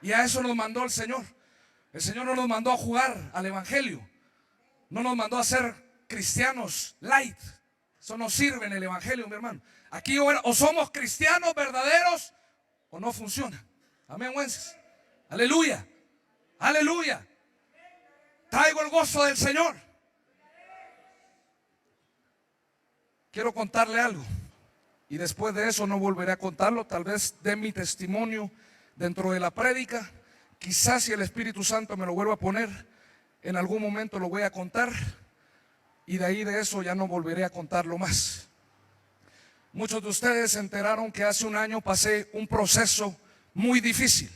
Y a eso nos mandó el Señor. El Señor no nos mandó a jugar al evangelio. No nos mandó a ser cristianos light. Eso no sirve en el evangelio, mi hermano. Aquí o somos cristianos verdaderos o no funciona. Amén, Wences. Aleluya. Aleluya. Traigo el gozo del Señor. Quiero contarle algo. Y después de eso no volveré a contarlo. Tal vez dé mi testimonio dentro de la prédica. Quizás si el Espíritu Santo me lo vuelva a poner, en algún momento lo voy a contar. Y de ahí de eso ya no volveré a contarlo más. Muchos de ustedes se enteraron que hace un año pasé un proceso muy difícil.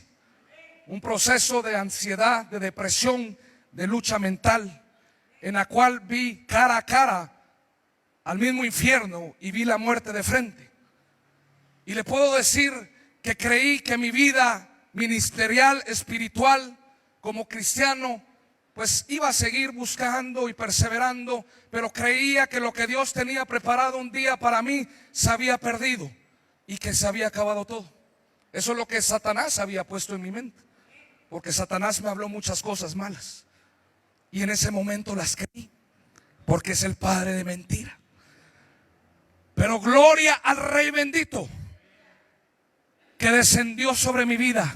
Un proceso de ansiedad, de depresión, de lucha mental, en la cual vi cara a cara al mismo infierno y vi la muerte de frente. Y le puedo decir que creí que mi vida ministerial, espiritual, como cristiano, pues iba a seguir buscando y perseverando, pero creía que lo que Dios tenía preparado un día para mí se había perdido y que se había acabado todo. Eso es lo que Satanás había puesto en mi mente, porque Satanás me habló muchas cosas malas y en ese momento las creí, porque es el padre de mentira. Pero gloria al Rey bendito, que descendió sobre mi vida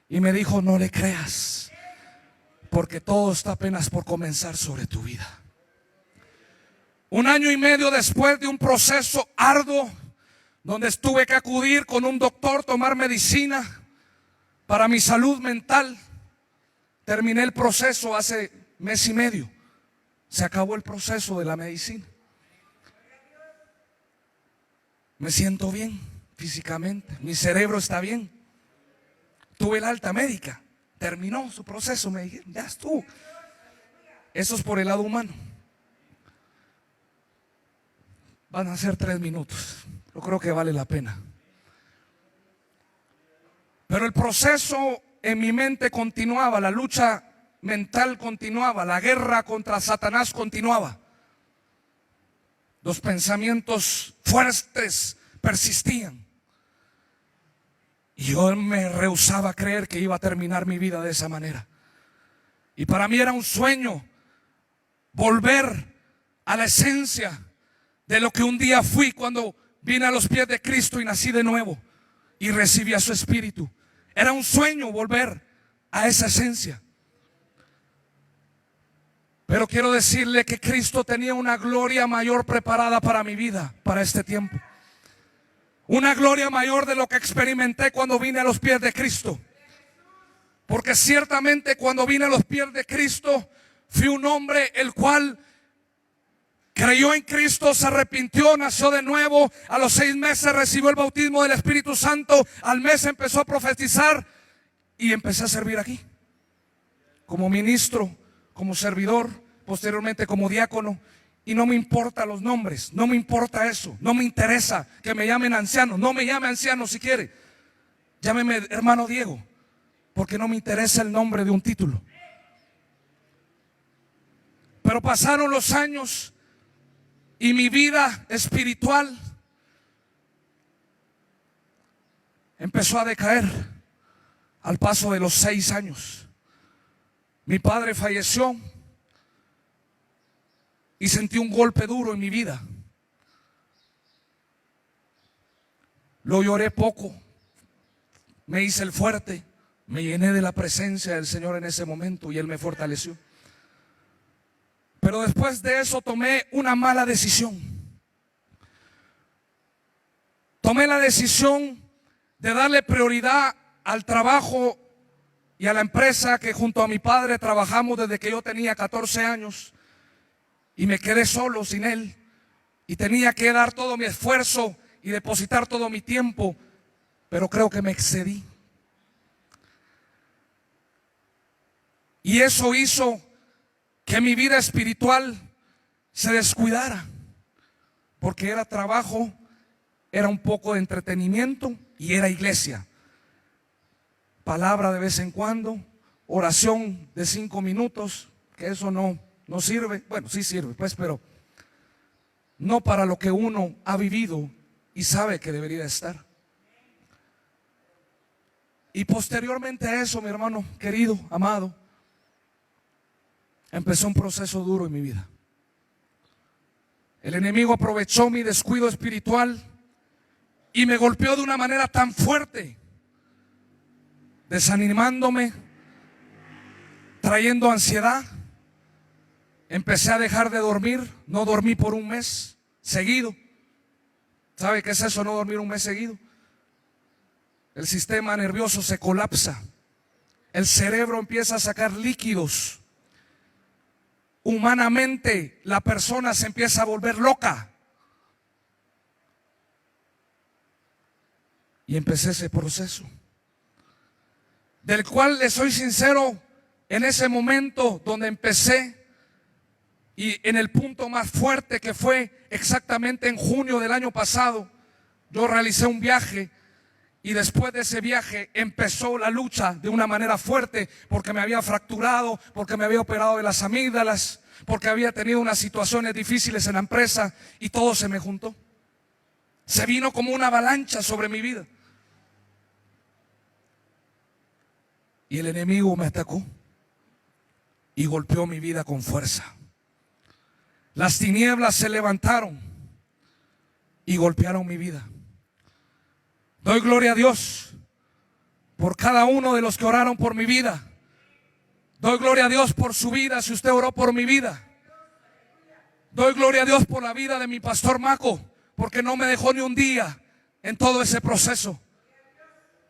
y me dijo: no le creas, porque todo está apenas por comenzar sobre tu vida. Un año y medio después de un proceso arduo, donde tuve que acudir con un doctor, tomar medicina para mi salud mental, terminé el proceso hace mes y medio. Se acabó el proceso de la medicina. Me siento bien físicamente, mi cerebro está bien. Tuve el alta médica, terminó su proceso, me dijeron: ya estuvo. Eso es por el lado humano. Van a ser 3 minutos. Yo creo que vale la pena. Pero el proceso en mi mente continuaba, la lucha mental continuaba, la guerra contra Satanás continuaba. Los pensamientos fuertes persistían. Y yo me rehusaba a creer que iba a terminar mi vida de esa manera. Y para mí era un sueño volver a la esencia de lo que un día fui cuando vine a los pies de Cristo y nací de nuevo y recibí a su Espíritu. Era un sueño volver a esa esencia. Pero quiero decirle que Cristo tenía una gloria mayor preparada para mi vida, para este tiempo. Una gloria mayor de lo que experimenté cuando vine a los pies de Cristo. Porque ciertamente cuando vine a los pies de Cristo, fui un hombre el cual creyó en Cristo, se arrepintió, nació de nuevo. A los 6 meses recibió el bautismo del Espíritu Santo. Al mes empezó a profetizar y empecé a servir aquí. Como ministro, como servidor, posteriormente como diácono. Y no me importan los nombres, no me importa eso, no me interesa que me llamen anciano, no me llame anciano si quiere. Llámeme hermano Diego, porque no me interesa el nombre de un título. Pero pasaron los años y mi vida espiritual empezó a decaer al paso de los 6 años. Mi padre falleció y sentí un golpe duro en mi vida. Lo lloré poco, me hice el fuerte, me llené de la presencia del Señor en ese momento y Él me fortaleció. Pero después de eso tomé una mala decisión. Tomé la decisión de darle prioridad al trabajo y a la empresa que junto a mi padre trabajamos desde que yo tenía 14 años. Y me quedé solo sin él. Y tenía que dar todo mi esfuerzo y depositar todo mi tiempo. Pero creo que me excedí. Y eso hizo que mi vida espiritual se descuidara. Porque era trabajo, era un poco de entretenimiento y era iglesia. Palabra de vez en cuando, oración de 5 minutos, que eso no sirve. Bueno, sí sirve pues, pero no para lo que uno ha vivido y sabe que debería estar. Y posteriormente a eso, mi hermano querido, amado, empezó un proceso duro en mi vida. El enemigo aprovechó mi descuido espiritual y me golpeó de una manera tan fuerte, desanimándome, trayendo ansiedad. Empecé a dejar de dormir. No dormí por un mes seguido. ¿Sabe qué es eso, no dormir un mes seguido? El sistema nervioso se colapsa. El cerebro empieza a sacar líquidos. Humanamente la persona se empieza a volver loca. Y empecé ese proceso, del cual le soy sincero, en ese momento donde empecé y en el punto más fuerte, que fue exactamente en junio del año pasado, yo realicé un viaje. Y después de ese viaje empezó la lucha de una manera fuerte, porque me había fracturado, porque me había operado de las amígdalas, porque había tenido unas situaciones difíciles en la empresa, y todo se me juntó. Se vino como una avalancha sobre mi vida. Y el enemigo me atacó y golpeó mi vida con fuerza. Las tinieblas se levantaron y golpearon mi vida. Doy gloria a Dios por cada uno de los que oraron por mi vida. Doy gloria a Dios por su vida, si usted oró por mi vida. Doy gloria a Dios por la vida de mi pastor Maco, porque no me dejó ni un día en todo ese proceso.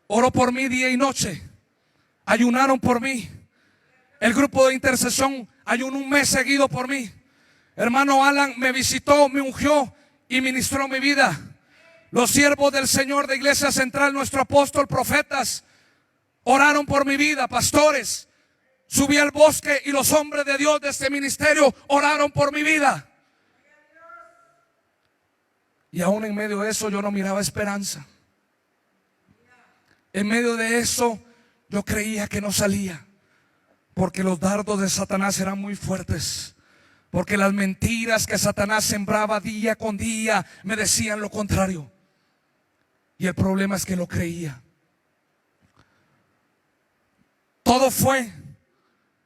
Oró por mí día y noche. Ayunaron por mí. El grupo de intercesión ayunó un mes seguido por mí. Hermano Alan me visitó, me ungió y ministró mi vida. Los siervos del Señor de Iglesia Central, nuestro apóstol, profetas, oraron por mi vida. Pastores, subí al bosque y los hombres de Dios de este ministerio oraron por mi vida. Y aún en medio de eso yo no miraba esperanza. En medio de eso yo creía que no salía, porque los dardos de Satanás eran muy fuertes, porque las mentiras que Satanás sembraba día con día me decían lo contrario. Y el problema es que lo creía. Todo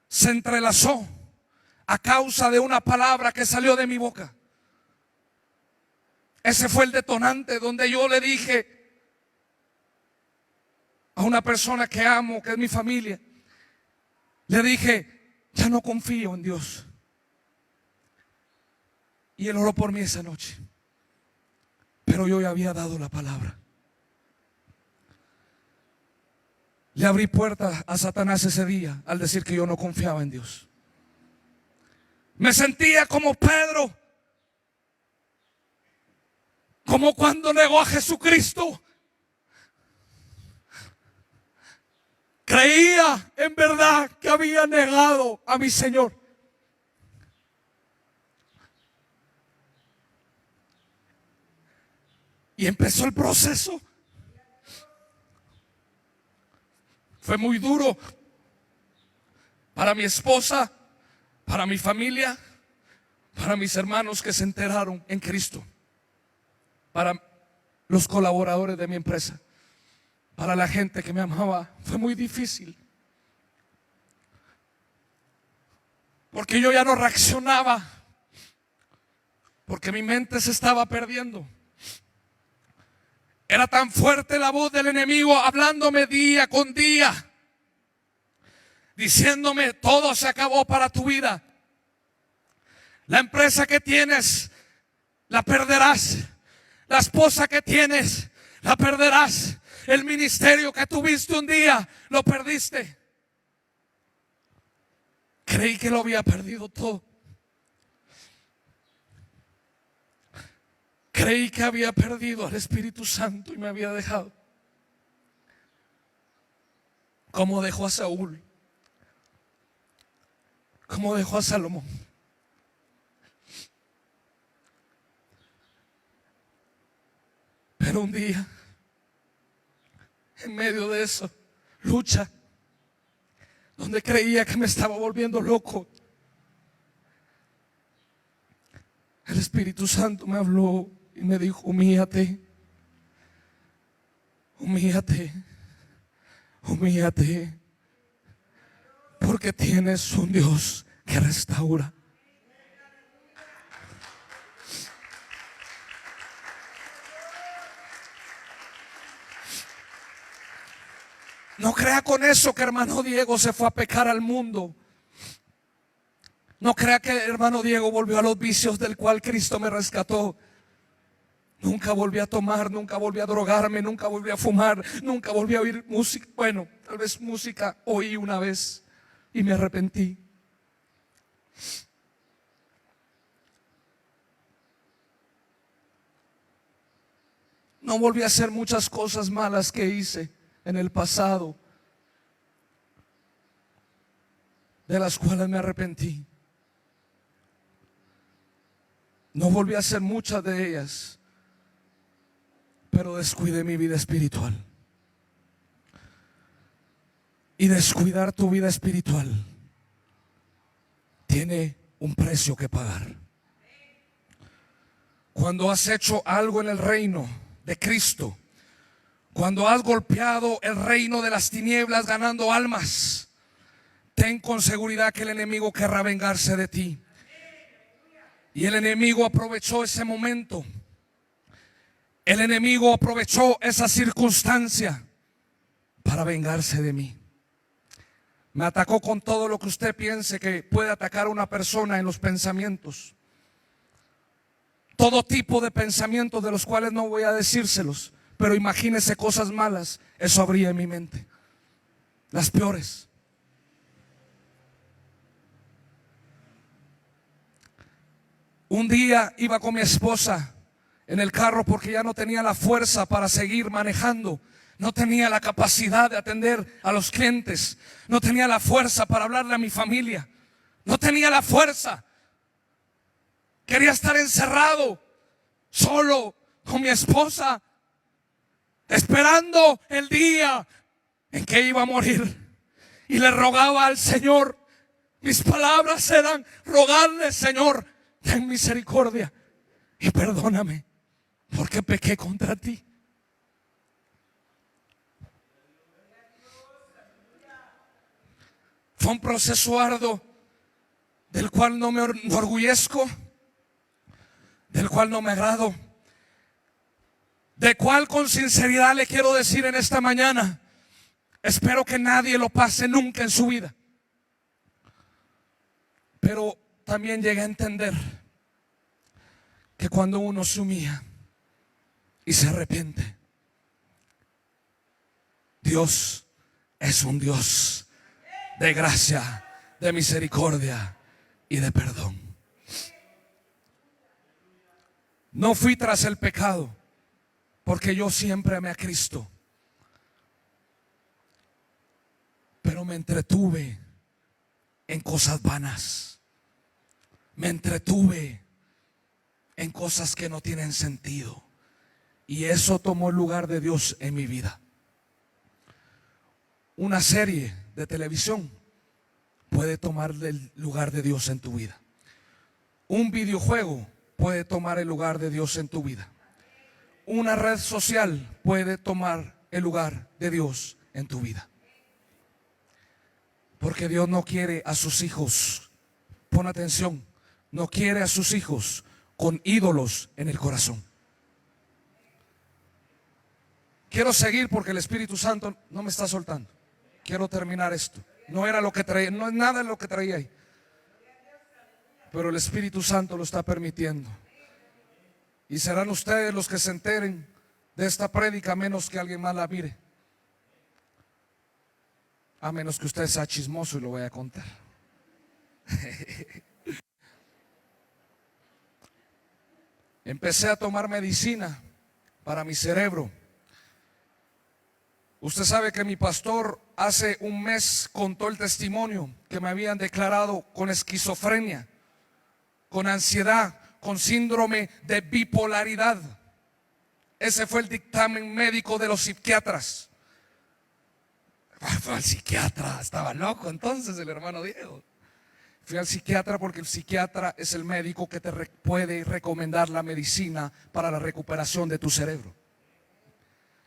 se entrelazó a causa de una palabra que salió de mi boca. Ese fue el detonante donde yo le dije a una persona que amo, que es mi familia, le dije: ya no confío en Dios. Y él oró por mí esa noche, pero yo ya había dado la palabra. Le abrí puertas a Satanás ese día al decir que yo no confiaba en Dios. Me sentía como Pedro, como cuando negó a Jesucristo. Creía en verdad que había negado a mi Señor. Y empezó el proceso. Fue muy duro para mi esposa, para mi familia, para mis hermanos que se enteraron en Cristo, para los colaboradores de mi empresa, para la gente que me amaba. Fue muy difícil, porque yo ya no reaccionaba, porque mi mente se estaba perdiendo. Era tan fuerte la voz del enemigo hablándome día con día, diciéndome: todo se acabó para tu vida. La empresa que tienes la perderás. La esposa que tienes la perderás. El ministerio que tuviste un día lo perdiste. Creí que lo había perdido todo. Creí que había perdido al Espíritu Santo y me había dejado, como dejó a Saúl, como dejó a Salomón. Pero un día, en medio de eso, lucha, donde creía que me estaba volviendo loco, el Espíritu Santo me habló y me dijo: humíllate, humíllate, humíllate, porque tienes un Dios que restaura. No crea con eso que hermano Diego se fue a pecar al mundo. No crea que hermano Diego volvió a los vicios del cual Cristo me rescató. Nunca volví a tomar, nunca volví a drogarme, nunca volví a fumar, nunca volví a oír música. Bueno, tal vez música oí una vez y me arrepentí. No volví a hacer muchas cosas malas que hice en el pasado, de las cuales me arrepentí. No volví a hacer muchas de ellas, pero descuidé mi vida espiritual. Y descuidar tu vida espiritual tiene un precio que pagar. Cuando has hecho algo en el reino de Cristo, cuando has golpeado el reino de las tinieblas ganando almas, ten con seguridad que el enemigo querrá vengarse de ti. Y el enemigo aprovechó ese momento. El enemigo aprovechó esa circunstancia para vengarse de mí. Me atacó con todo lo que usted piense que puede atacar a una persona en los pensamientos. Todo tipo de pensamientos de los cuales no voy a decírselos, pero imagínese cosas malas. Eso habría en mi mente. Las peores. Un día iba con mi esposa en el carro porque ya no tenía la fuerza para seguir manejando. No tenía la capacidad de atender a los clientes. No tenía la fuerza para hablarle a mi familia. No tenía la fuerza. Quería estar encerrado, solo, con mi esposa, esperando el día en que iba a morir. Y le rogaba al Señor. Mis palabras eran rogarle: Señor, ten misericordia y perdóname, porque pequé contra ti. Fue un proceso arduo, del cual no me enorgullezco, del cual no me agrado, de cual con sinceridad le quiero decir en esta mañana: espero que nadie lo pase nunca en su vida. Pero también llegué a entender que cuando uno se humilla y se arrepiente, Dios es un Dios de gracia, de misericordia y de perdón. No fui tras el pecado, porque yo siempre amé a Cristo, pero me entretuve en cosas vanas. Me entretuve en cosas que no tienen sentido, y eso tomó el lugar de Dios en mi vida. Una serie de televisión puede tomar el lugar de Dios en tu vida. Un videojuego puede tomar el lugar de Dios en tu vida. Una red social puede tomar el lugar de Dios en tu vida. Porque Dios no quiere a sus hijos, pon atención, no quiere a sus hijos con ídolos en el corazón. Quiero seguir porque el Espíritu Santo no me está soltando. Quiero terminar esto. No era lo que traía, no es nada de lo que traía ahí, pero el Espíritu Santo lo está permitiendo. Y serán ustedes los que se enteren de esta prédica, a menos que alguien más la mire. A menos que usted sea chismoso y lo vaya a contar. Empecé a tomar medicina para mi cerebro. Usted sabe que mi pastor hace un mes contó el testimonio que me habían declarado con esquizofrenia, con ansiedad, con síndrome de bipolaridad. Ese fue el dictamen médico de los psiquiatras. Fue al psiquiatra, estaba loco entonces el hermano Diego. Fui al psiquiatra porque el psiquiatra es el médico que te puede recomendar la medicina para la recuperación de tu cerebro.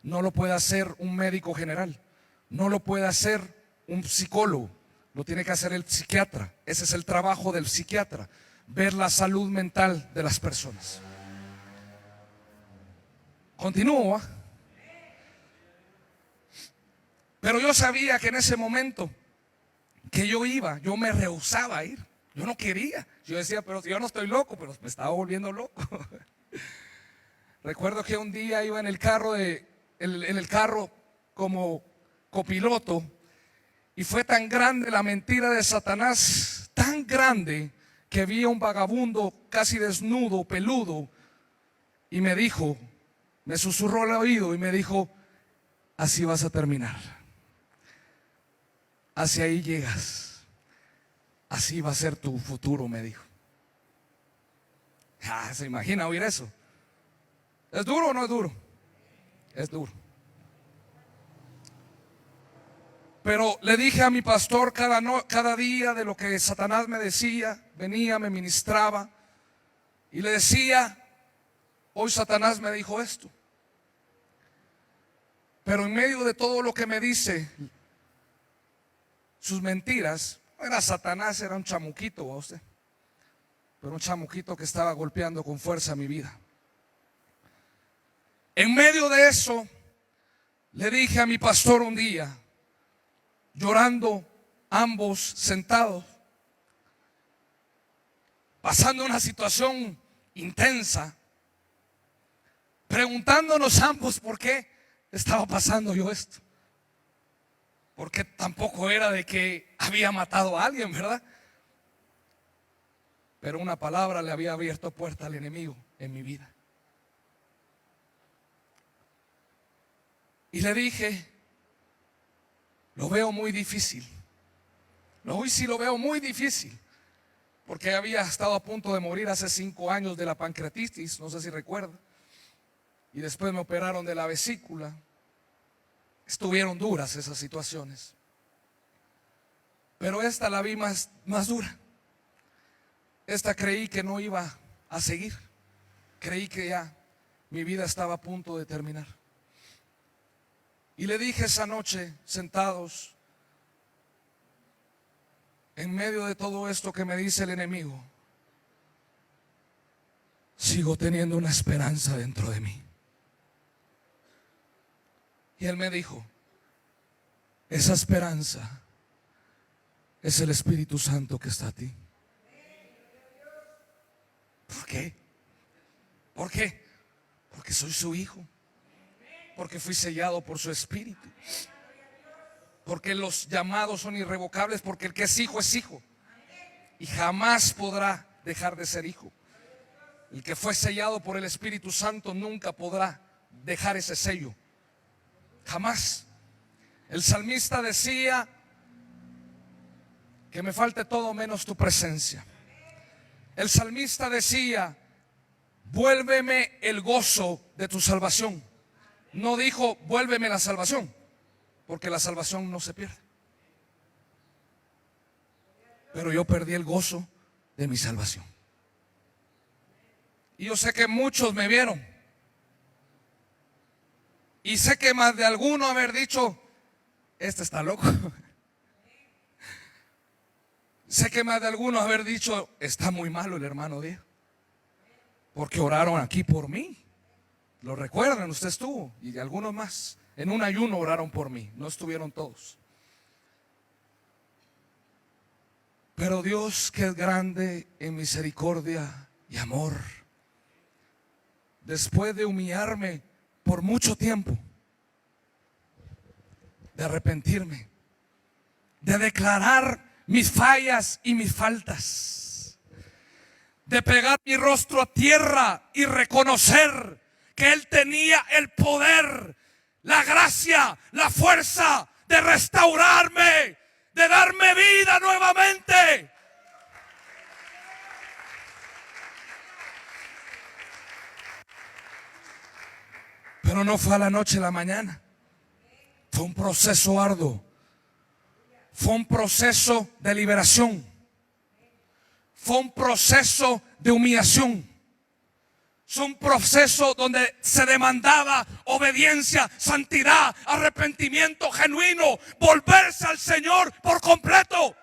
No lo puede hacer un médico general, no lo puede hacer un psicólogo, lo tiene que hacer el psiquiatra. Ese es el trabajo del psiquiatra, ver la salud mental de las personas. Continúo. Pero yo sabía que en ese momento que yo me rehusaba a ir. Yo no quería. Yo decía, pero yo no estoy loco, pero me estaba volviendo loco. Recuerdo que un día iba en el carro como copiloto, y fue tan grande la mentira de Satanás, tan grande, que vi a un vagabundo casi desnudo, peludo, y me susurró al oído y me dijo: así vas a terminar, hacia ahí llegas, así va a ser tu futuro, me dijo. ¿Se imagina oír eso? ¿Es duro o no es duro? Es duro. Pero le dije a mi pastor cada día de lo que Satanás me decía. Venía, me ministraba y le decía: hoy Satanás me dijo esto. Pero en medio de todo lo que me dice, sus mentiras, no era Satanás, era un chamuquito, ¿a usted? Pero un chamuquito que estaba golpeando con fuerza mi vida. En medio de eso, le dije a mi pastor un día, llorando, ambos sentados, pasando una situación intensa, preguntándonos ambos por qué estaba pasando yo esto. Porque tampoco era de que había matado a alguien, ¿verdad? Pero una palabra le había abierto puerta al enemigo en mi vida. Y le dije: lo veo muy difícil. Hoy sí lo veo muy difícil, porque había estado a punto de morir hace 5 años de la pancreatitis, no sé si recuerda. Y después me operaron de la vesícula. Estuvieron duras esas situaciones, pero esta la vi más dura. Esta creí que no iba a seguir. Creí que ya mi vida estaba a punto de terminar. Y le dije esa noche, sentados, en medio de todo esto que me dice el enemigo, sigo teniendo una esperanza dentro de mí. Y él me dijo: esa esperanza es el Espíritu Santo que está a ti. ¿Por qué? ¿Por qué? Porque soy su hijo. Porque fui sellado por su Espíritu. Porque los llamados son irrevocables. Porque el que es hijo, y jamás podrá dejar de ser hijo. El que fue sellado por el Espíritu Santo nunca podrá dejar ese sello. Jamás. El salmista decía: que me falte todo menos tu presencia. El salmista decía: vuélveme el gozo de tu salvación. No dijo: vuélveme la salvación, porque la salvación no se pierde. Pero yo perdí el gozo de mi salvación. Y yo sé que muchos me vieron, y sé que más de alguno haber dicho: este está loco. Sé que más de alguno haber dicho: está muy malo el hermano Diego, porque oraron aquí por mí. Lo recuerdan, usted estuvo, y algunos más. En un ayuno oraron por mí, no estuvieron todos. Pero Dios, que es grande en misericordia y amor, después de humillarme por mucho tiempo, de arrepentirme, de declarar mis fallas y mis faltas, de pegar mi rostro a tierra y reconocer que Él tenía el poder, la gracia, la fuerza de restaurarme, de darme vida nuevamente. Pero no fue a la noche a la mañana. Fue un proceso arduo. Fue un proceso de liberación. Fue un proceso de humillación. Es un proceso donde se demandaba obediencia, santidad, arrepentimiento genuino, volverse al Señor por completo,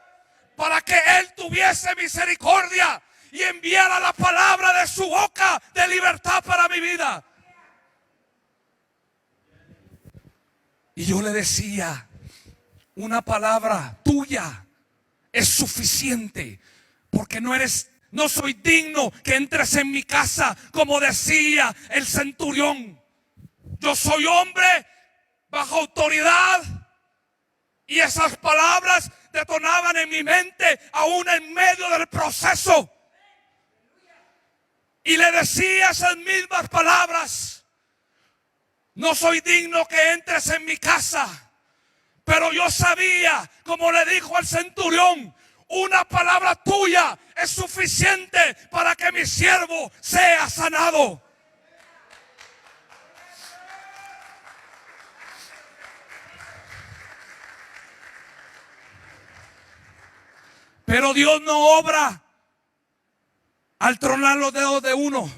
para que Él tuviese misericordia y enviara la palabra de su boca de libertad para mi vida. Y yo le decía, una palabra tuya es suficiente, porque no soy digno que entres en mi casa, como decía el centurión. Yo soy hombre bajo autoridad. Y esas palabras detonaban en mi mente aún en medio del proceso. Y le decía esas mismas palabras: no soy digno que entres en mi casa. Pero yo sabía, como le dijo al centurión, una palabra tuya es suficiente para que mi siervo sea sanado. Pero Dios no obra al tronar los dedos de uno.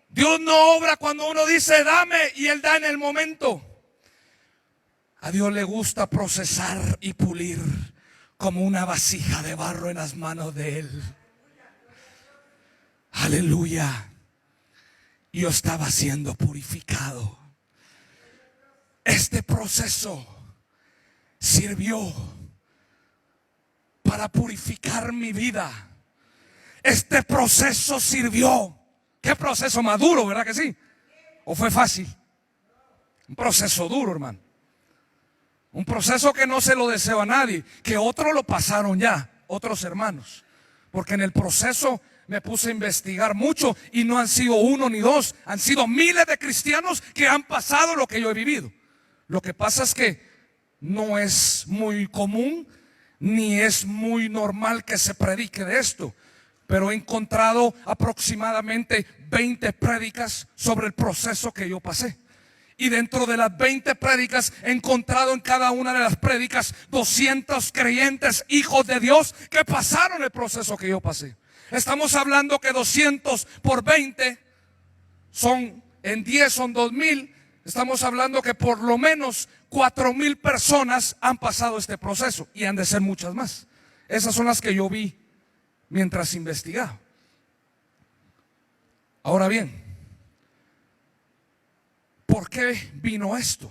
Dios no obra cuando uno dice dame y Él da en el momento. A Dios le gusta procesar y pulir como una vasija de barro en las manos de Él. Aleluya. Yo estaba siendo purificado. Este proceso sirvió para purificar mi vida. Este proceso sirvió. Qué proceso más duro, ¿verdad que sí? ¿O fue fácil? Un proceso duro, hermano. Un proceso que no se lo deseo a nadie, que otros lo pasaron ya, otros hermanos. Porque en el proceso me puse a investigar mucho y no han sido uno ni dos, han sido miles de cristianos que han pasado lo que yo he vivido. Lo que pasa es que no es muy común ni es muy normal que se predique de esto. Pero he encontrado aproximadamente 20 prédicas sobre el proceso que yo pasé. Y dentro de las 20 prédicas he encontrado en cada una de las prédicas 200 creyentes, hijos de Dios, que pasaron el proceso que yo pasé. Estamos hablando que 200 por 20 son, en 10 son 2,000. Estamos hablando que por lo menos 4,000 personas han pasado este proceso, y han de ser muchas más. Esas son las que yo vi mientras investigaba. Ahora bien, ¿por qué vino esto?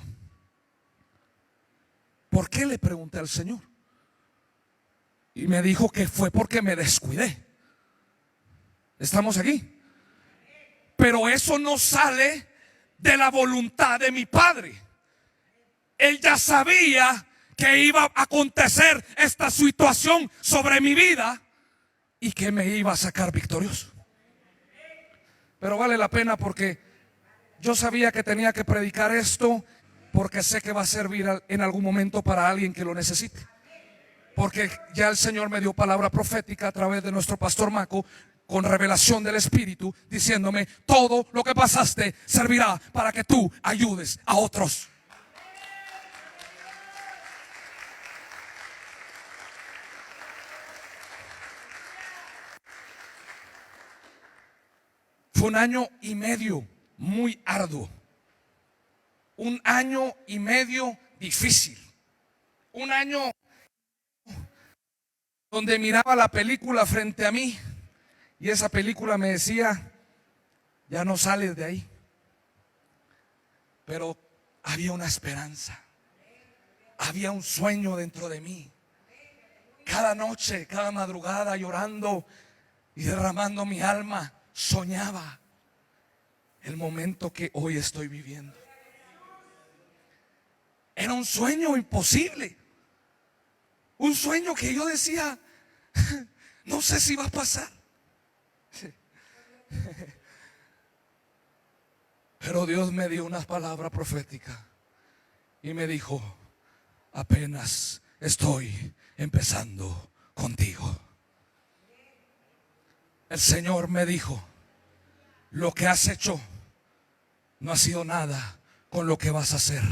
¿Por qué le pregunté al Señor? Y me dijo que fue porque me descuidé. ¿Estamos aquí? Pero eso no sale de la voluntad de mi Padre. Él ya sabía que iba a acontecer esta situación sobre mi vida y que me iba a sacar victorioso. Pero vale la pena, porque yo sabía que tenía que predicar esto, porque sé que va a servir en algún momento para alguien que lo necesite. Porque ya el Señor me dio palabra profética a través de nuestro pastor Maco, con revelación del Espíritu, diciéndome: todo lo que pasaste servirá para que tú ayudes a otros. Fue un año y medio muy arduo. Un año y medio difícil. Un año donde miraba la película frente a mí y esa película me decía: ya no sales de ahí. Pero había una esperanza. Había un sueño dentro de mí. Cada noche, cada madrugada, llorando y derramando mi alma, soñaba el momento que hoy estoy viviendo. Era un sueño imposible. Un sueño que yo decía: no sé si va a pasar. Pero Dios me dio una palabra profética y me dijo: apenas estoy empezando contigo. El Señor me dijo: lo que has hecho no ha sido nada con lo que vas a hacer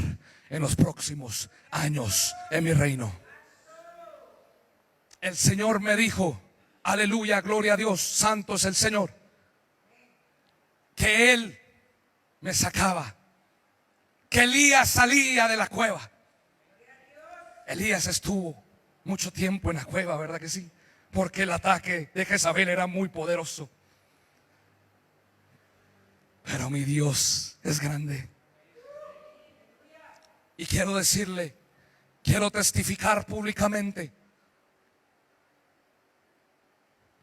en los próximos años en mi reino. El Señor me dijo: aleluya, gloria a Dios, santo es el Señor. que Él me sacaba, que Elías salía de la cueva. Elías estuvo mucho tiempo en la cueva, ¿verdad que sí? Porque el ataque de Jezabel era muy poderoso. Pero mi Dios es grande. Y quiero decirle, quiero testificar públicamente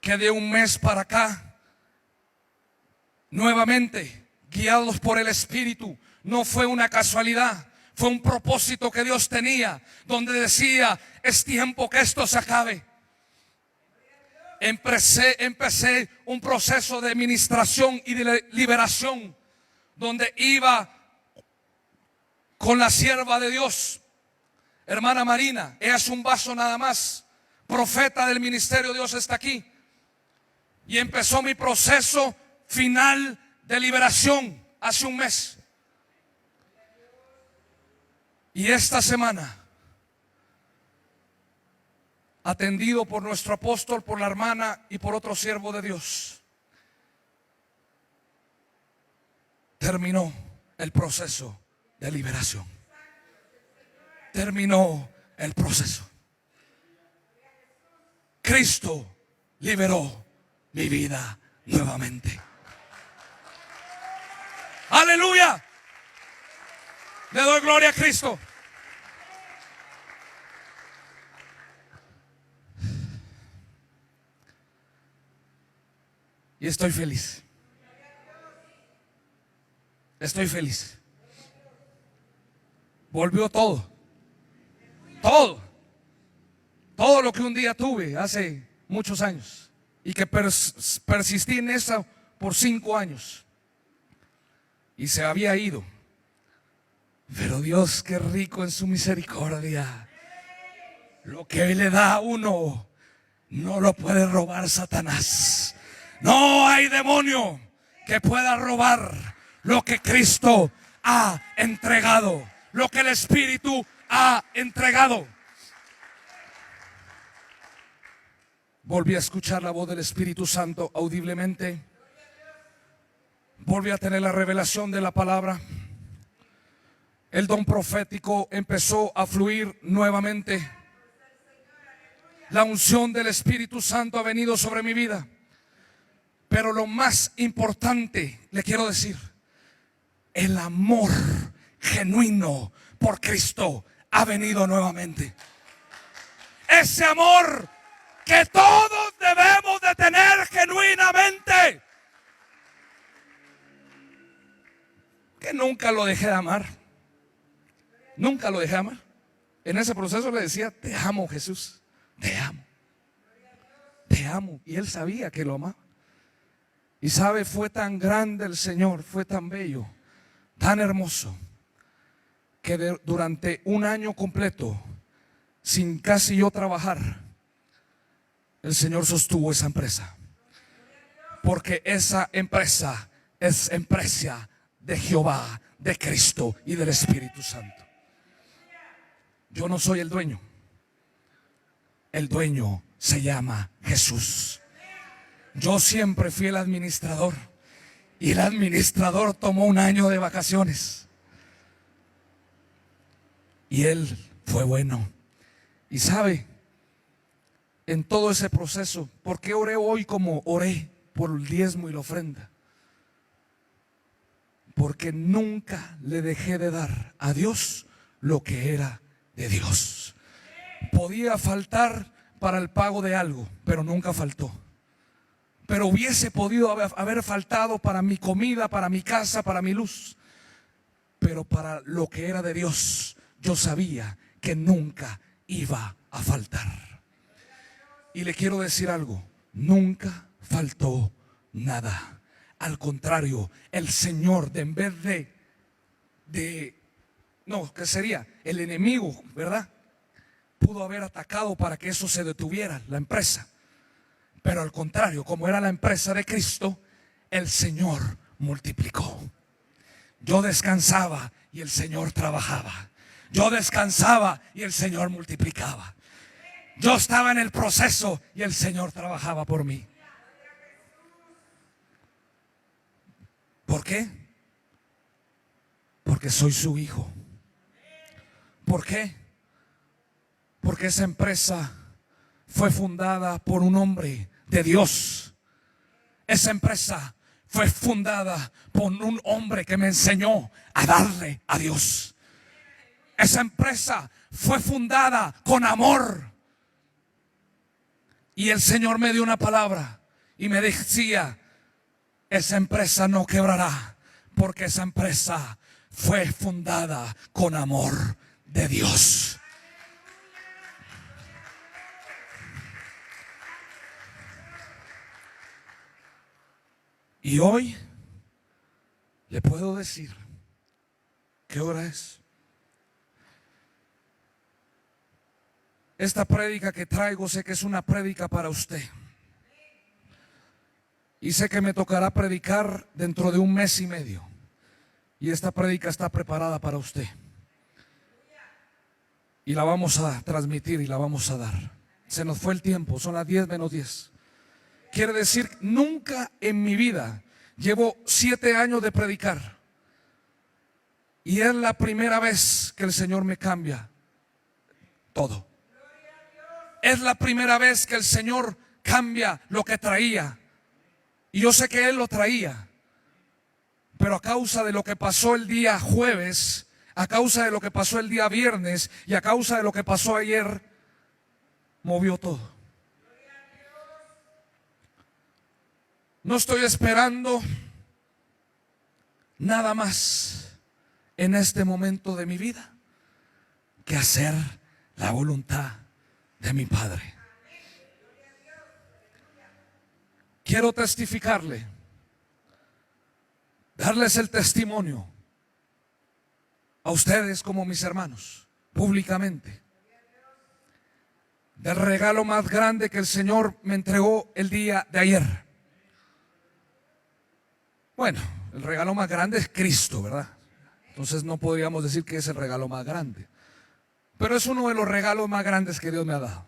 que de un mes para acá, nuevamente, guiados por el Espíritu, no fue una casualidad, fue un propósito que Dios tenía, donde decía, es tiempo que esto se acabe. Empecé un proceso de ministración y de liberación, donde iba con la sierva de Dios, hermana Marina. Ella es un vaso nada más, profeta del ministerio. Dios está aquí. Y empezó mi proceso final de liberación hace un mes. Y esta semana, atendido por nuestro apóstol, por la hermana y por otro siervo de Dios, terminó el proceso de liberación. Terminó el proceso. Cristo liberó mi vida nuevamente. Aleluya. Le doy gloria a Cristo. Y estoy feliz. Estoy feliz. Volvió todo. Todo lo que un día tuve hace muchos años y que persistí en eso por 5 años y se había ido. Pero Dios, qué rico en su misericordia. Lo que le da a uno no lo puede robar Satanás. No hay demonio que pueda robar lo que Cristo ha entregado, lo que el Espíritu ha entregado. Volví a escuchar la voz del Espíritu Santo audiblemente. Volví a tener la revelación de la palabra. El don profético empezó a fluir nuevamente. La unción del Espíritu Santo ha venido sobre mi vida. Pero lo más importante, le quiero decir, el amor genuino por Cristo ha venido nuevamente. Ese amor que todos debemos de tener genuinamente. Que nunca lo dejé de amar. Nunca lo dejé de amar. En ese proceso le decía, te amo, Jesús, te amo. Te amo. Y él sabía que lo amaba. Y sabe, fue tan grande el Señor, fue tan bello, tan hermoso, que durante un año completo, sin casi yo trabajar, el Señor sostuvo esa empresa. Porque esa empresa es empresa de Jehová, de Cristo y del Espíritu Santo. Yo no soy el dueño. El dueño se llama Jesús. Yo siempre fui el administrador. Y el administrador tomó un año de vacaciones. Y él fue bueno. Y sabe, en todo ese proceso, ¿por qué oré hoy como oré por el diezmo y la ofrenda? Porque nunca le dejé de dar a Dios lo que era de Dios. Podía faltar para el pago de algo, pero nunca faltó. Pero hubiese podido haber faltado para mi comida, para mi casa, para mi luz. Pero para lo que era de Dios, yo sabía que nunca iba a faltar. Y le quiero decir algo, nunca faltó nada. Al contrario, el Señor, en vez ¿qué sería? El enemigo, ¿verdad? Pudo haber atacado para que eso se detuviera, la empresa. Pero al contrario, como era la empresa de Cristo, el Señor multiplicó. Yo descansaba y el Señor trabajaba. Yo descansaba y el Señor multiplicaba. Yo estaba en el proceso y el Señor trabajaba por mí. ¿Por qué? Porque soy su hijo. ¿Por qué? Porque esa empresa fue fundada por un hombre de Dios. Esa empresa fue fundada por un hombre que me enseñó a darle a Dios. Esa empresa fue fundada con amor. Y el Señor me dio una palabra y me decía: esa empresa no quebrará, porque esa empresa fue fundada con amor de Dios. Y hoy le puedo decir qué hora es. Esta prédica que traigo, sé que es una prédica para usted. Y sé que me tocará predicar dentro de un mes y medio. Y esta prédica está preparada para usted. Y la vamos a transmitir y la vamos a dar. Se nos fue el tiempo, son las 10 menos 10. Quiere decir, nunca en mi vida, llevo 7 años de predicar, y es la primera vez que el Señor me cambia todo. Es la primera vez que el Señor cambia lo que traía. Y yo sé que Él lo traía, pero a causa de lo que pasó el día jueves, a causa de lo que pasó el día viernes y a causa de lo que pasó ayer, movió todo. No estoy esperando nada más en este momento de mi vida que hacer la voluntad de mi Padre. Quiero testificarle, darles el testimonio a ustedes como mis hermanos, públicamente, del regalo más grande que el Señor me entregó el día de ayer. Bueno, el regalo más grande es Cristo, ¿verdad? Entonces no podríamos decir que es el regalo más grande, pero es uno de los regalos más grandes que Dios me ha dado.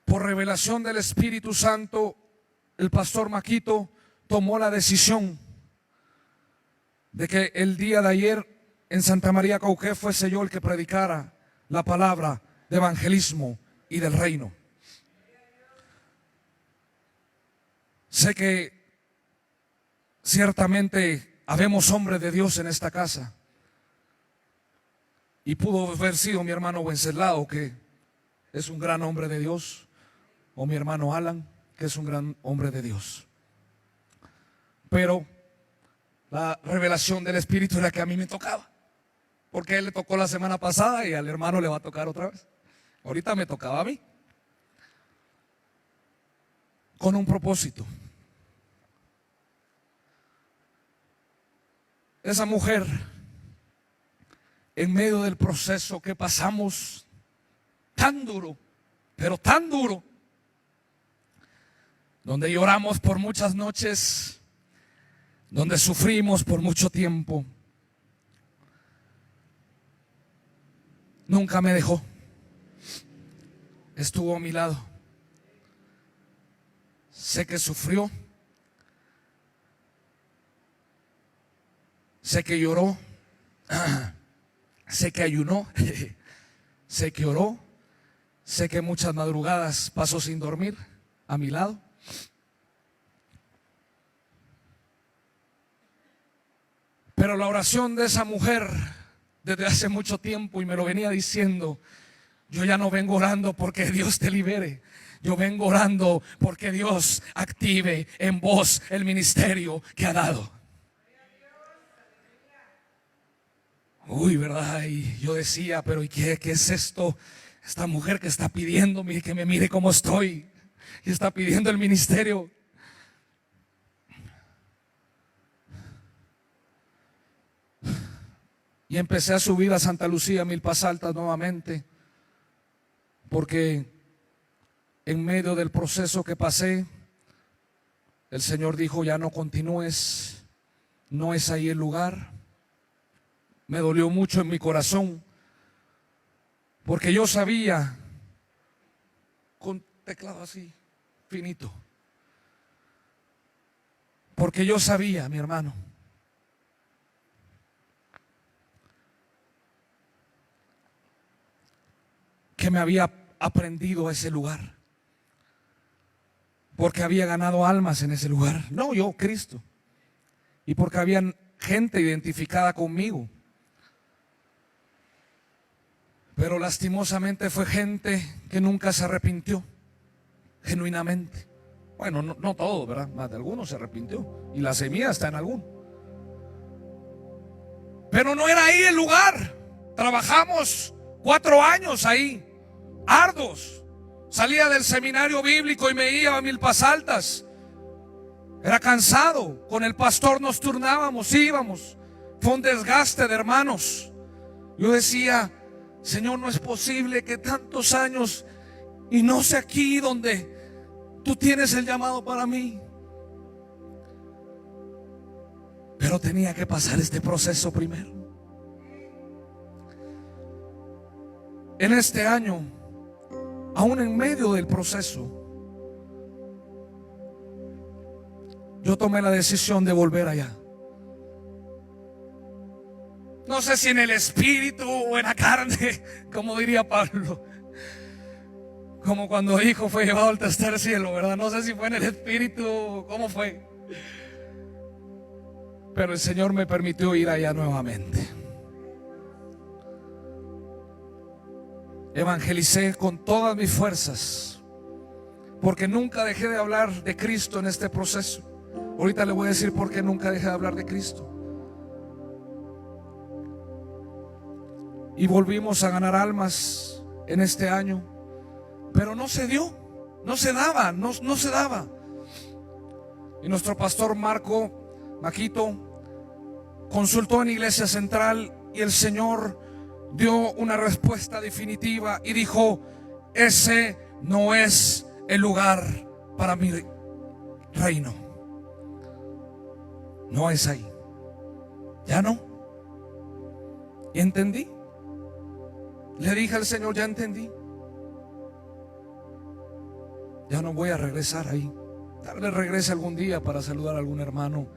Por revelación del Espíritu Santo, el pastor Maquito tomó la decisión de que el día de ayer en Santa María Cauqué fuese yo el que predicara la palabra de evangelismo y del reino. Sé que ciertamente habemos hombres de Dios en esta casa, y pudo haber sido mi hermano Wenceslao, que es un gran hombre de Dios, o mi hermano Alan, que es un gran hombre de Dios. Pero la revelación del Espíritu era que a mí me tocaba, porque a él le tocó la semana pasada y al hermano le va a tocar otra vez. Ahorita me tocaba a mí, con un propósito. Esa mujer, en medio del proceso que pasamos tan duro, pero tan duro, donde lloramos por muchas noches, donde sufrimos por mucho tiempo, nunca me dejó. Estuvo a mi lado. Sé que sufrió, sé que lloró, sé que ayunó, sé que oró, sé que muchas madrugadas pasó sin dormir a mi lado. Pero la oración de esa mujer desde hace mucho tiempo, y me lo venía diciendo: yo ya no vengo orando porque Dios te libere, yo vengo orando porque Dios active en vos el ministerio que ha dado. Uy, ¿verdad? Y yo decía, pero ¿y qué es esto? Esta mujer que está pidiéndome que me mire cómo estoy, y está pidiendo el ministerio. Y empecé a subir a Santa Lucía, Milpas Altas nuevamente, porque en medio del proceso que pasé, el Señor dijo: ya no continúes, no es ahí el lugar. Me dolió mucho en mi corazón, porque yo sabía, con teclado así, finito, Porque yo sabía, mi hermano, que me había aprendido a ese lugar, porque había ganado almas en ese lugar, no yo, Cristo, y porque había gente identificada conmigo. Pero lastimosamente fue gente que nunca se arrepintió genuinamente. Bueno, no todo, ¿verdad? Más de algunos se arrepintió, y la semilla está en alguno. Pero no era ahí el lugar. Trabajamos 4 años ahí, arduos. Salía del seminario bíblico y me iba a Milpas Altas. Era cansado. Con el pastor nos turnábamos, íbamos. Fue un desgaste de hermanos. Yo decía: Señor, no es posible que tantos años y no sé aquí donde tú tienes el llamado para mí. Pero tenía que pasar este proceso primero. En este año, aún en medio del proceso, yo tomé la decisión de volver allá. No sé si en el espíritu o en la carne, como diría Pablo, como cuando hijo fue llevado al tercer cielo, ¿verdad? No sé si fue en el espíritu o cómo fue, pero el Señor me permitió ir allá nuevamente. Evangelicé con todas mis fuerzas, porque nunca dejé de hablar de Cristo en este proceso. Ahorita le voy a decir por qué nunca dejé de hablar de Cristo. Y volvimos a ganar almas en este año, pero no se dio, no se daba. Y nuestro pastor Maquito consultó en Iglesia Central y el Señor dio una respuesta definitiva y dijo: ese no es el lugar para mi reino. No es ahí. Ya no. Y entendí. Le dije al Señor: ya entendí. Ya no voy a regresar ahí. Tal vez regrese algún día para saludar a algún hermano,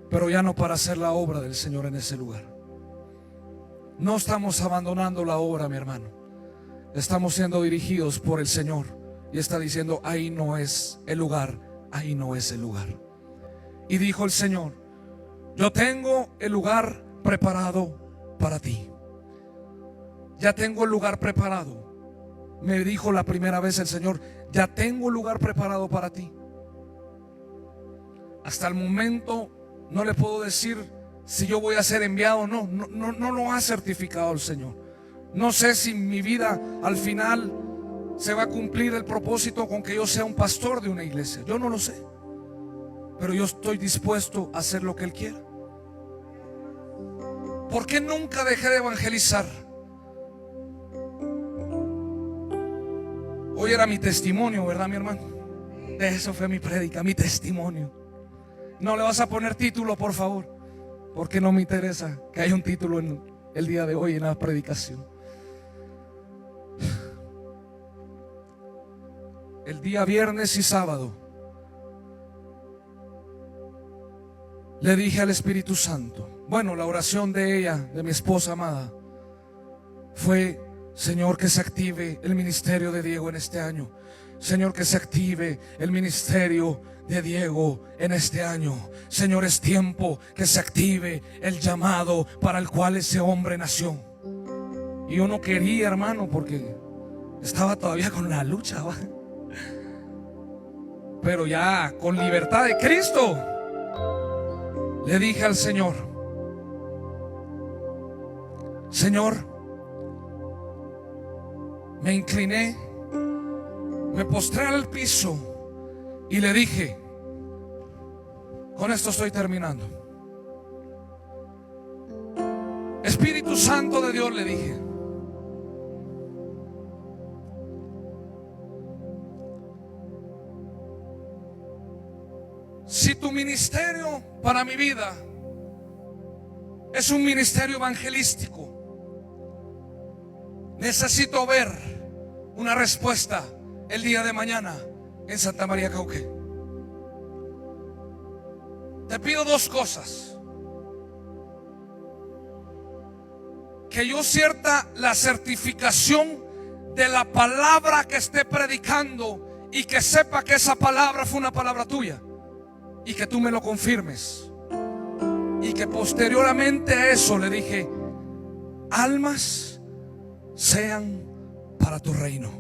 pero ya no para hacer la obra del Señor en ese lugar. No estamos abandonando la obra, mi hermano. Estamos siendo dirigidos por el Señor y está diciendo: ahí no es el lugar, ahí no es el lugar. Y dijo el Señor: yo tengo el lugar preparado para ti. Ya tengo el lugar preparado. Me dijo la primera vez el Señor: ya tengo el lugar preparado para ti. Hasta el momento no le puedo decir si yo voy a ser enviado o no. No lo ha certificado el Señor. No sé si mi vida al final se va a cumplir el propósito con que yo sea un pastor de una iglesia. Yo no lo sé, pero yo estoy dispuesto a hacer lo que Él quiera. ¿Por qué nunca dejé de evangelizar? Hoy era mi testimonio, ¿verdad, mi hermano? De eso fue mi prédica, mi testimonio. No le vas a poner título, por favor, porque no me interesa que haya un título en el día de hoy en la predicación. El día viernes y sábado le dije al Espíritu Santo, bueno, la oración de ella, de mi esposa amada, fue: Señor, que se active el ministerio de Diego en este año. Señor, que se active el ministerio de Diego en este año. Señor, es tiempo que se active el llamado para el cual ese hombre nació. Y yo no quería, hermano, porque estaba todavía con la lucha, ¿va? Pero ya con libertad de Cristo le dije al Señor: Señor, me incliné, me postré al piso y le dije, con esto estoy terminando: Espíritu Santo de Dios, le dije, si tu ministerio para mi vida es un ministerio evangelístico, necesito ver una respuesta el día de mañana en Santa María Cauqué. Te pido dos cosas: que yo cierta la certificación de la palabra que esté predicando y que sepa que esa palabra fue una palabra tuya, y que tú me lo confirmes. Y que posteriormente a eso le dije: almas sean para tu reino.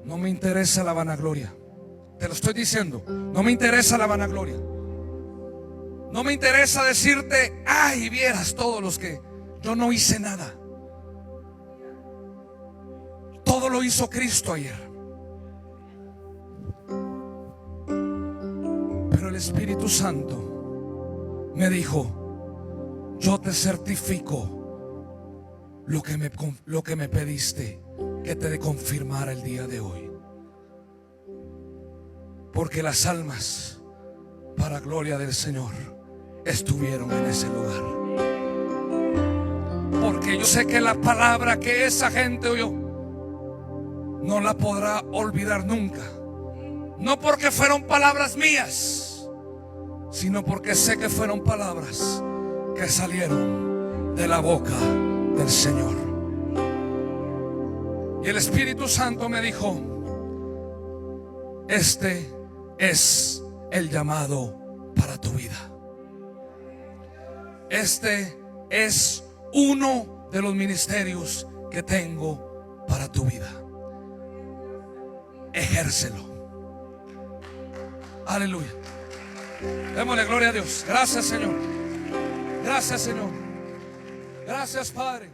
No me interesa la vanagloria. Te lo estoy diciendo, no me interesa la vanagloria. No me interesa decirte: ay, vieras todos los que... Yo no hice nada. Todo lo hizo Cristo ayer. Pero el Espíritu Santo me dijo: yo te certifico lo que me pediste que te de confirmar el día de hoy. Porque las almas, para gloria del Señor, estuvieron en ese lugar. Porque yo sé que la palabra que esa gente oyó no la podrá olvidar nunca. No porque fueron palabras mías, sino porque sé que fueron palabras que salieron de la boca del Señor. Y el Espíritu Santo me dijo: este es el llamado para tu vida. Este es uno de los ministerios que tengo para tu vida. Ejércelo. Aleluya. Démosle gloria a Dios. Gracias, Señor. Gracias, Señor. Gracias, Padre.